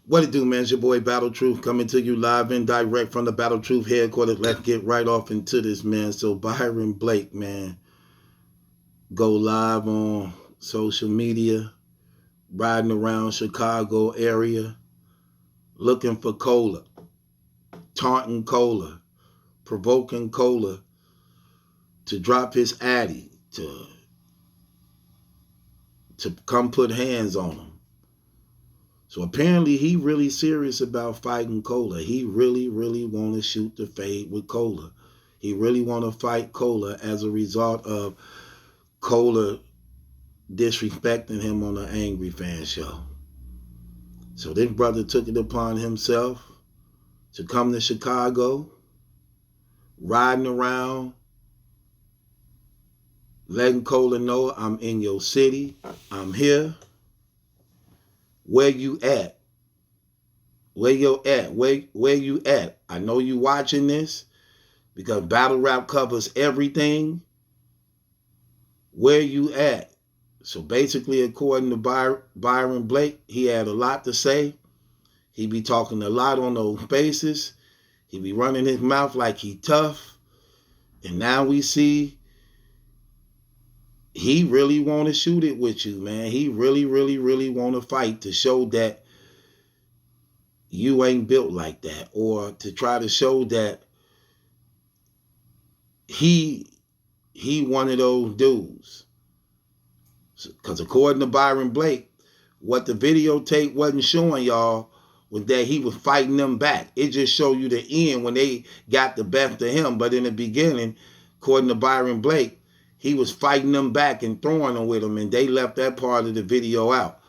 What it do, man? It's your boy Battle Truth coming to you live and direct from the Battle Truth headquarters. Let's get right off into this, man. So Byron Blakk, man, go live on social media, riding around Chicago area, looking for Cola, taunting Cola, provoking Cola to drop his addy, to come put hands on him. So apparently he really serious about fighting Cola. He really want to shoot the fade with Cola. He really want to fight Cola as a result of Cola disrespecting him on the Angry Fan show. So this brother took it upon himself to come to Chicago, riding around, letting Cola know, I'm in your city, I'm here. Where you at? Where you at? Where you at? I know you watching this because battle rap covers everything. Where you at? So basically, according to Byron Blakk, he had a lot to say. He be talking a lot on those bases. He be running his mouth like he tough. And now we see he really want to shoot it with you, man. He really want to fight to show that you ain't built like that, or to try to show that he one of those dudes. Because according to Byron Blakk, what the videotape wasn't showing y'all was that he was fighting them back. It just showed you the end when they got the best of him. But in the beginning, according to Byron Blakk, he was fighting them back and throwing them with them, and they left that part of the video out.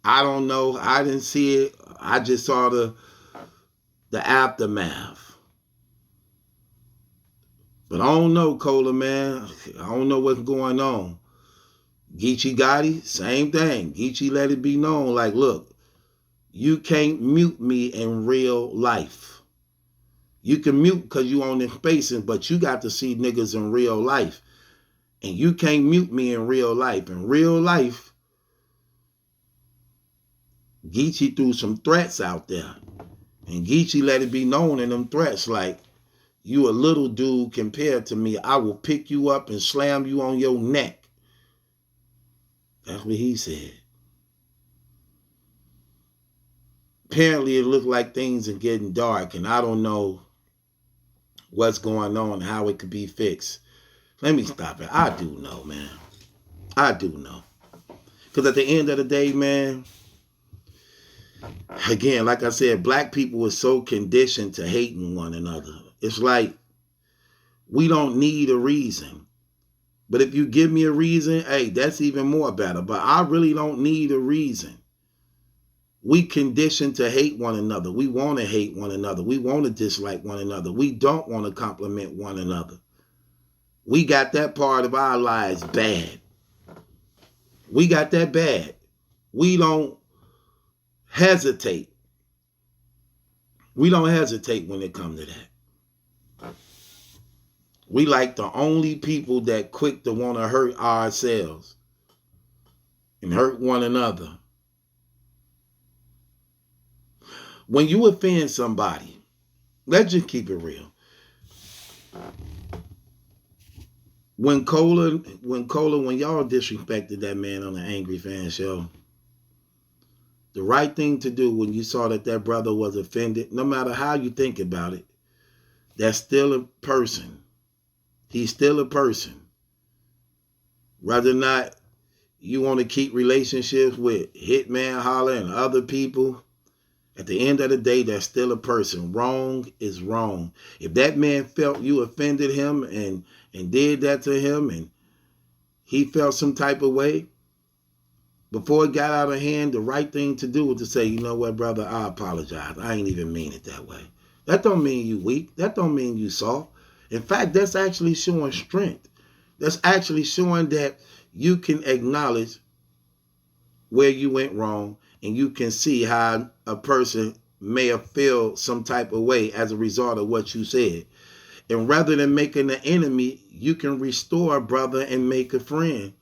I don't know. I didn't see it. I just saw the aftermath. But I don't know, Cola, man. I don't know what's going on. Geechee Gotti, same thing. Geechee let it be known, like, look, you can't mute me in real life. You can mute because you on them spaces, but you got to see niggas in real life. And you can't mute me in real life. In real life, Geechee threw some threats out there. And Geechee let it be known in them threats, like, you a little dude compared to me. I will pick you up and slam you on your neck. That's what he said. Apparently, it looked like things are getting dark, and I don't know what's going on, how it could be fixed. Let me stop it. I do know, man. I do know. Because at the end of the day, man, again, like I said, black people are so conditioned to hating one another. It's like we don't need a reason. But if you give me a reason, hey, that's even more better. But I really don't need a reason. We conditioned to hate one another. We want to hate one another. We want to dislike one another. We don't want to compliment one another. We got that part of our lives bad. We got that bad. We don't hesitate. We don't hesitate when it comes to that. We like the only people that quick to want to hurt ourselves and hurt one another. When you offend somebody, let's just keep it real. When y'all disrespected that man on the Angry Fan show, the right thing to do when you saw that brother was offended, no matter how you think about it, that's still a person. He's still a person. Whether or not you want to keep relationships with Hitman Holler and other people, at the end of the day, that's still a person. Wrong is wrong. If that man felt you offended him and did that to him and he felt some type of way, before it got out of hand, the right thing to do was to say, you know what, brother, I apologize. I ain't even mean it that way. That don't mean you weak. That don't mean you soft. In fact, that's actually showing strength. That's actually showing that you can acknowledge where you went wrong, and you can see how a person may have felt some type of way as a result of what you said. And rather than making an enemy, you can restore a brother and make a friend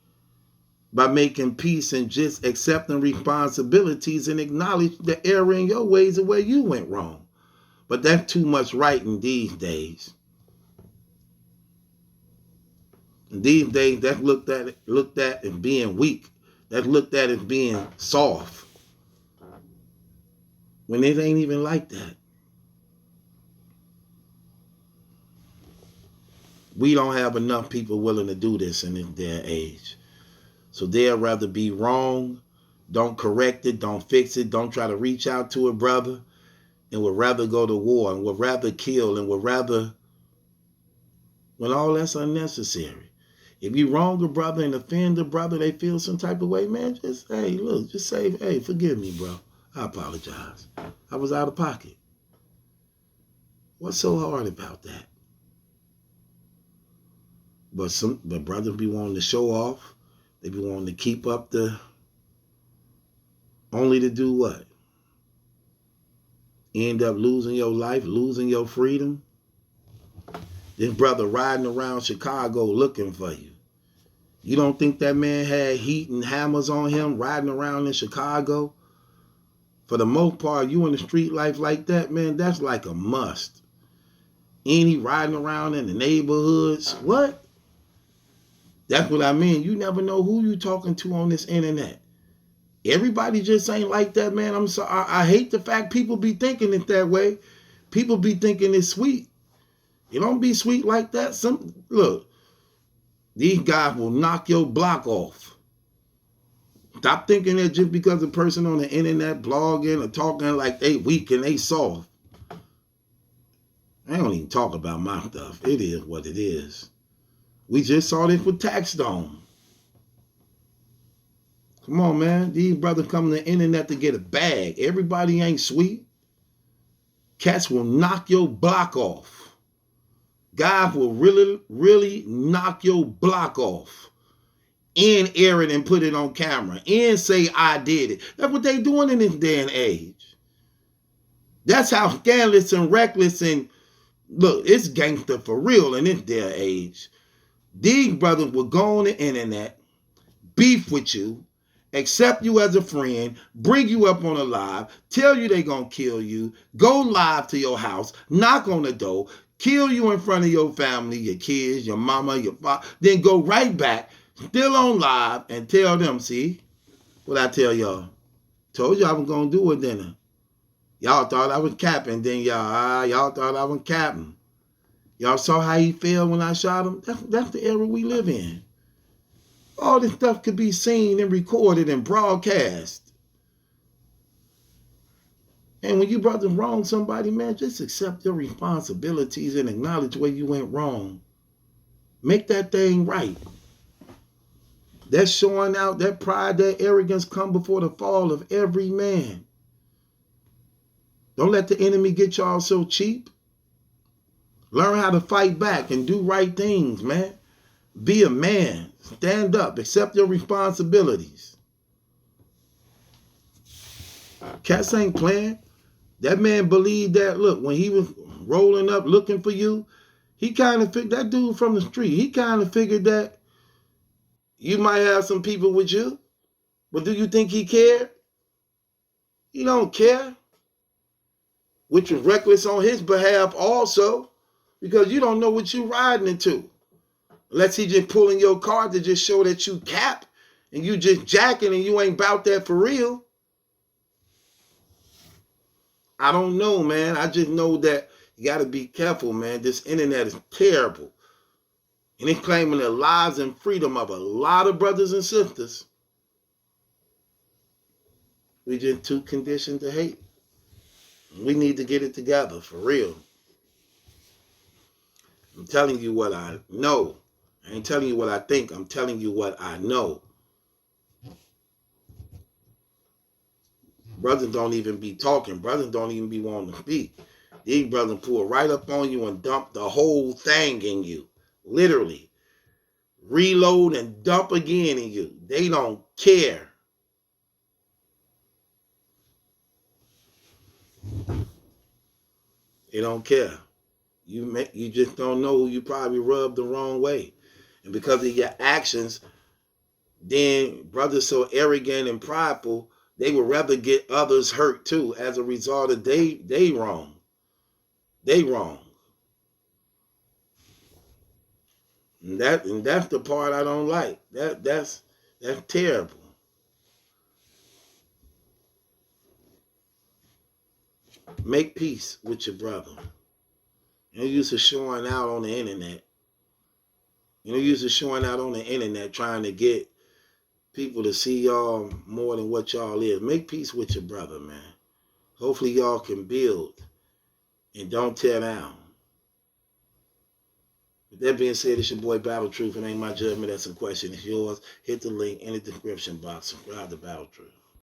by making peace and just accepting responsibilities and acknowledge the error in your ways of where you went wrong. But that's too much writing these days. And these days, that's looked at as being weak. That's looked at as being soft. When it ain't even like that. We don't have enough people willing to do this in this day and age. So they'll rather be wrong, don't correct it, don't fix it, don't try to reach out to a brother, and would rather go to war, and would rather kill, and would rather, when all that's unnecessary. If you wrong a brother and offend a brother, they feel some type of way, man, just, hey, look, just say, hey, forgive me, bro. I apologize. I was out of pocket. What's so hard about that? But brothers be wanting to show off. They be wanting to keep up only to do what? End up losing your life, losing your freedom. This brother riding around Chicago looking for you. You don't think that man had heat and hammers on him riding around in Chicago? For the most part, you in the street life like that, man, that's like a must. Ain't he riding around in the neighborhoods? What? That's what I mean. You never know who you talking to on this internet. Everybody just ain't like that, man. I'm sorry. I hate the fact people be thinking it that way. People be thinking it's sweet. You don't be sweet like that. Look, these guys will knock your block off. Stop thinking that just because a person on the internet blogging or talking like they weak and they soft. I don't even talk about my stuff. It is what it is. We just saw this with Tax Dome. Come on, man. These brothers come to the internet to get a bag. Everybody ain't sweet. Cats will knock your block off. Guys will really, really knock your block off. And air it and put it on camera. And say, I did it. That's what they doing in this day and age. That's how scandalous and reckless and, look, it's gangster for real in this day and age. These brothers will go on the internet, beef with you, accept you as a friend, bring you up on a live, tell you they gonna kill you, go live to your house, knock on the door, kill you in front of your family, your kids, your mama, your father, then go right back, still on live, and tell them, see, what I tell y'all? Told y'all I was gonna do it then. Y'all thought I was capping, then y'all thought I was capping. Y'all saw how he fell when I shot him? That's the era we live in. All this stuff could be seen and recorded and broadcast. And when you brothers wrong somebody, man, just accept your responsibilities and acknowledge where you went wrong. Make that thing right. That showing out, that pride, that arrogance come before the fall of every man. Don't let the enemy get y'all so cheap. Learn how to fight back and do right things, man. Be a man. Stand up. Accept your responsibilities. Cats ain't playing. That man believed that, look, when he was rolling up looking for you, he kind of figured, that dude from the street, he kind of figured that you might have some people with you. But do you think he cared? He don't care. Which was reckless on his behalf also. Because you don't know what you're riding into. Unless he just pulling your car to just show that you cap and you just jacking and you ain't about that for real. I don't know, man. I just know that you got to be careful, man. This internet is terrible. And it's claiming the lives and freedom of a lot of brothers and sisters. We just too conditioned to hate. We need to get it together, for real. I'm telling you what I know. I ain't telling you what I think. I'm telling you what I know. Brothers don't even be talking. Brothers don't even be wanting to speak. These brothers pull right up on you and dump the whole thing in you. Literally. Reload and dump again in you. They don't care. They don't care. You just don't know who you probably rubbed the wrong way. And because of your actions, Then brothers so arrogant and prideful, they would rather get others hurt too as a result of they wrong. They wrong. And that's the part I don't like. That's terrible. Make peace with your brother. You know, used to showing out on the internet. You know, used to showing out on the internet trying to get people to see y'all more than what y'all is. Make peace with your brother, man. Hopefully y'all can build and don't tear down. With that being said, it's your boy Battle Truth. It ain't my judgment. That's a question. It's yours. Hit the link in the description box. Subscribe to Battle Truth.